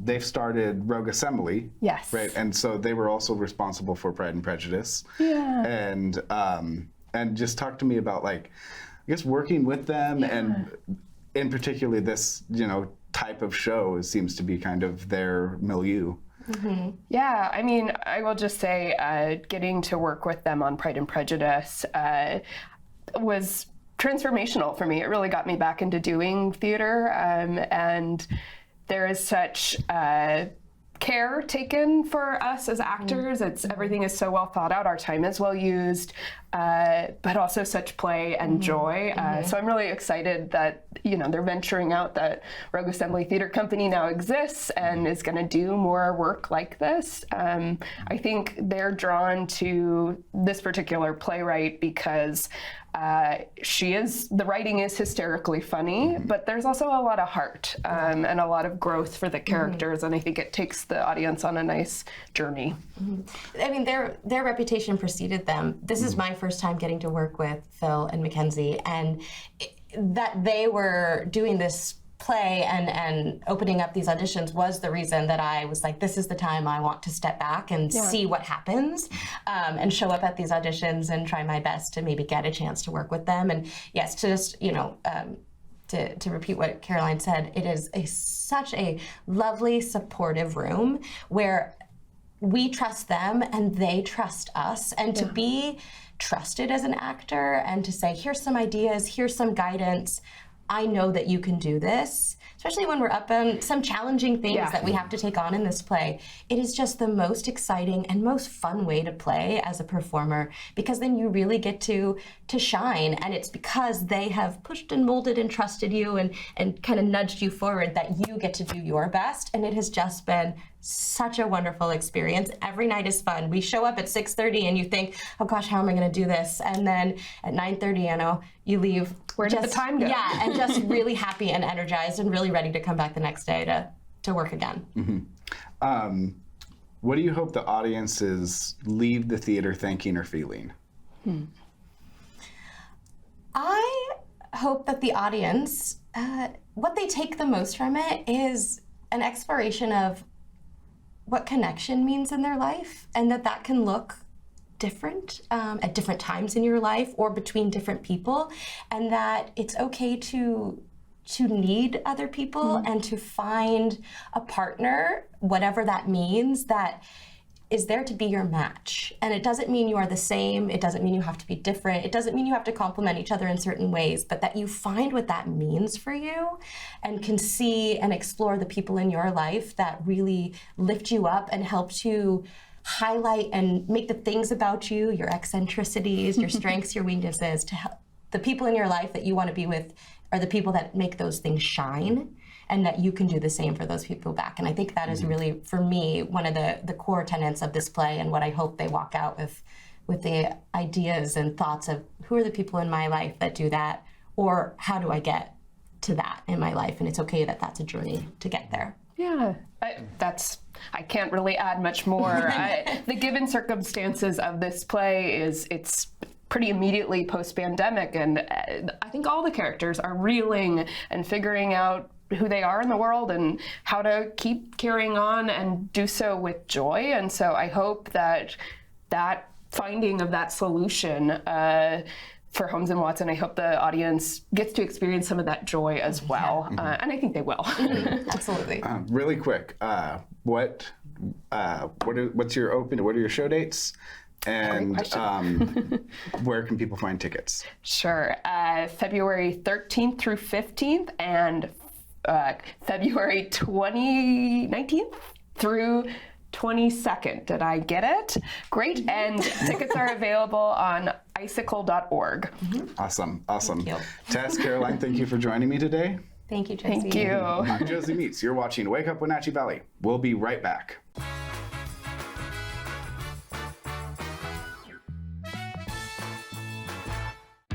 they've started Rogue Assembly. Yes. Right, and so they were also responsible for Pride and Prejudice. Yeah. And just talk to me about working with them and in particular this type of show seems to be kind of their milieu. Yeah, I mean, I will just say getting to work with them on Pride and Prejudice was transformational for me. It really got me back into doing theater, and there is such care taken for us as actors. Everything is so well thought out. Our time is well used, but also such play and joy. So I'm really excited that they're venturing out, that Rogue Assembly Theater Company now exists and is going to do more work like this. I think they're drawn to this particular playwright because the writing is hysterically funny, but there's also a lot of heart and a lot of growth for the characters, and I think it takes the audience on a nice journey. I mean, their reputation preceded them. This is my first time getting to work with Phil and Mackenzie, and that they were doing this play and opening up these auditions was the reason that I was like, this is the time I want to step back and see what happens, and show up at these auditions and try my best to maybe get a chance to work with them. And yes, to just, to repeat what Caroline said, it is such a lovely, supportive room where we trust them and they trust us, and to be trusted as an actor and to say, here's some ideas, here's some guidance, I know that you can do this, especially when we're up on some challenging things that we have to take on in this play. It is just the most exciting and most fun way to play as a performer, because then you really get to shine, and it's because they have pushed and molded and trusted you and kind of nudged you forward that you get to do your best, and it has just been such a wonderful experience. Every night is fun. We show up at 6:30 and you think, oh gosh, how am I going to do this? And then at 9:30, you leave. Where did the time go? Yeah, and just really happy and energized and really ready to come back the next day to work again. What do you hope the audiences leave the theater thinking or feeling? I hope that the audience, what they take the most from it is an exploration of what connection means in their life, and that can look different at different times in your life or between different people, and that it's okay to need other people and to find a partner, whatever that means, that is there to be your match. And it doesn't mean you are the same, it doesn't mean you have to be different, it doesn't mean you have to complement each other in certain ways, but that you find what that means for you and can see and explore the people in your life that really lift you up and help to highlight and make the things about you, your eccentricities, your strengths, your weaknesses, to help the people in your life that you want to be with are the people that make those things shine, and that you can do the same for those people back. And I think that is really, for me, one of the core tenets of this play, and what I hope they walk out with the ideas and thoughts of who are the people in my life that do that, or how do I get to that in my life? And it's okay that that's a journey to get there. Yeah, I can't really add much more. The given circumstances of this play it's pretty immediately post-pandemic, and I think all the characters are reeling and figuring out who they are in the world and how to keep carrying on and do so with joy. And so I hope that that finding of that solution for Holmes and Watson, I hope the audience gets to experience some of that joy as well. And I think they will. Absolutely. Really quick, what are your show dates? And where can people find tickets? Sure. February 13th through 15th and February 19th through 22nd. Did I get it? Great. And tickets are available on icicle.org. Awesome. Tess, Caroline, thank you for joining me today. Thank you, Josey. Thank you. I'm Josey Meats. You're watching Wake Up Wenatchee Valley. We'll be right back.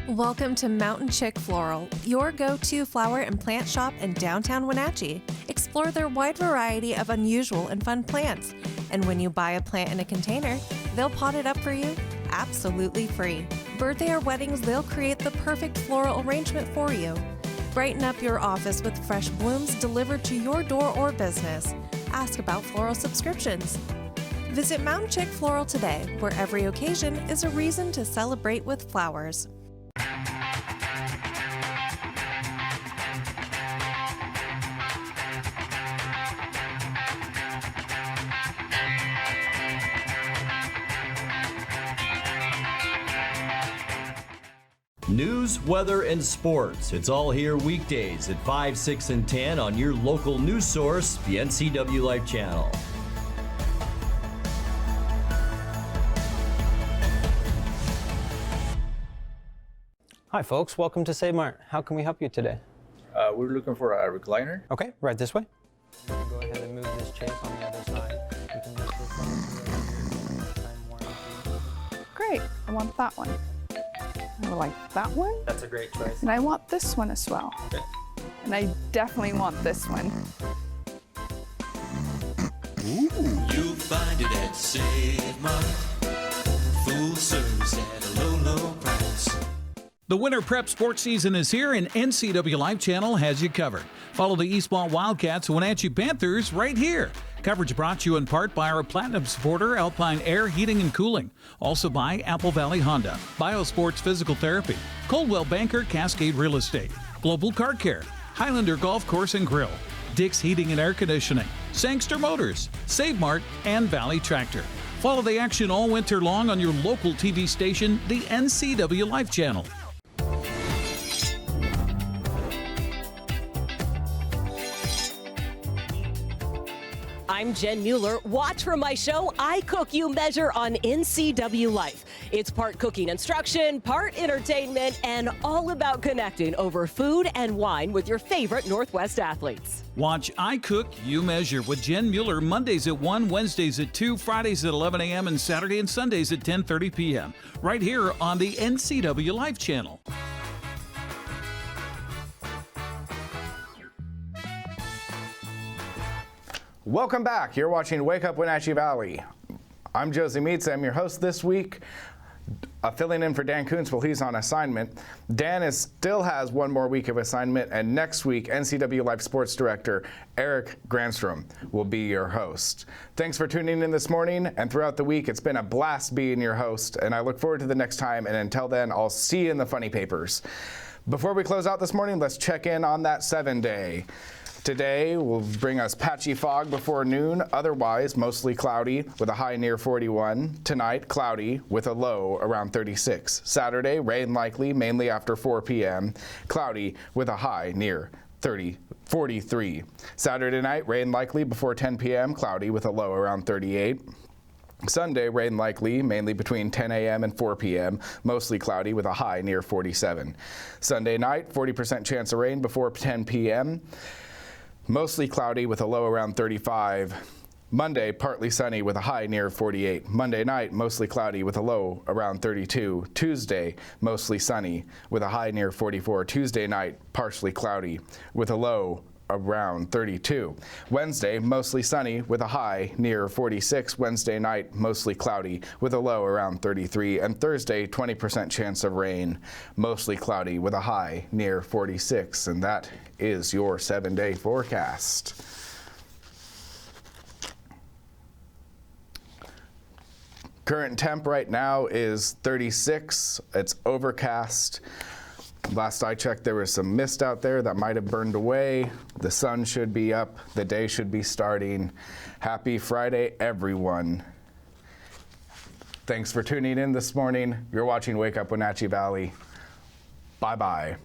Welcome to Mountain Chick Floral, your go-to flower and plant shop in downtown Wenatchee. Explore their wide variety of unusual and fun plants. And when you buy a plant in a container, they'll pot it up for you absolutely free. Birthday or weddings, they'll create the perfect floral arrangement for you. Brighten up your office with fresh blooms delivered to your door or business. Ask about floral subscriptions. Visit Mountain Chick Floral today, where every occasion is a reason to celebrate with flowers. News, weather, and sports. It's all here weekdays at 5, 6, and 10 on your local news source, the NCW Life Channel. Hi folks, welcome to Save Mart. How can we help you today? We're looking for a recliner. Okay, right this way. Go ahead and move this chair on the other side. You can lift this up. Great, I want that one. I like that one. That's a great choice. And I want this one as well. Okay. And I definitely want this one. You'll find it at Save Mart. Full service at a low, low price. The winter prep sports season is here, and NCW Life Channel has you covered. Follow the Eastmont Wildcats and Wenatchee Panthers right here. Coverage brought to you in part by our Platinum supporter, Alpine Air Heating and Cooling. Also by Apple Valley Honda, Biosports Physical Therapy, Coldwell Banker Cascade Real Estate, Global Car Care, Highlander Golf Course and Grill, Dick's Heating and Air Conditioning, Sangster Motors, Save Mart, and Valley Tractor. Follow the action all winter long on your local TV station, the NCW Life Channel. I'm Jen Mueller. Watch for my show, I Cook, You Measure on NCW Life. It's part cooking instruction, part entertainment, and all about connecting over food and wine with your favorite Northwest athletes. Watch I Cook, You Measure with Jen Mueller Mondays at 1, Wednesdays at 2, Fridays at 11 a.m., and Saturday and Sundays at 10:30 p.m. right here on the NCW Life Channel. Welcome back. You're watching Wake Up Wenatchee Valley. I'm Josey Meats. I'm your host this week. Filling in for Dan Kuntz while he's on assignment. Dan still has one more week of assignment, and next week, NCW Life Sports Director Eric Granstrom will be your host. Thanks for tuning in this morning, and throughout the week, it's been a blast being your host, and I look forward to the next time, and until then, I'll see you in the funny papers. Before we close out this morning, let's check in on that 7-day. Today will bring us patchy fog before noon, otherwise mostly cloudy with a high near 41. Tonight, cloudy with a low around 36. Saturday, rain likely mainly after 4 p.m. Cloudy with a high near 43. Saturday night, rain likely before 10 p.m. Cloudy with a low around 38. Sunday, rain likely, mainly between 10 a.m. and 4 p.m., mostly cloudy with a high near 47. Sunday night, 40% chance of rain before 10 p.m., mostly cloudy with a low around 35. Monday, partly sunny with a high near 48. Monday night, mostly cloudy with a low around 32. Tuesday, mostly sunny with a high near 44. Tuesday night, partially cloudy with a low around 32. Wednesday, mostly sunny with a high near 46. Wednesday night, mostly cloudy with a low around 33. And Thursday, 20% chance of rain, mostly cloudy with a high near 46. And that is your 7-day forecast. Current temp right now is 36. It's overcast. Last I checked, there was some mist out there that might have burned away. The sun should be up. The day should be starting. Happy Friday, everyone. Thanks for tuning in this morning. You're watching Wake Up Wenatchee Valley. Bye-bye.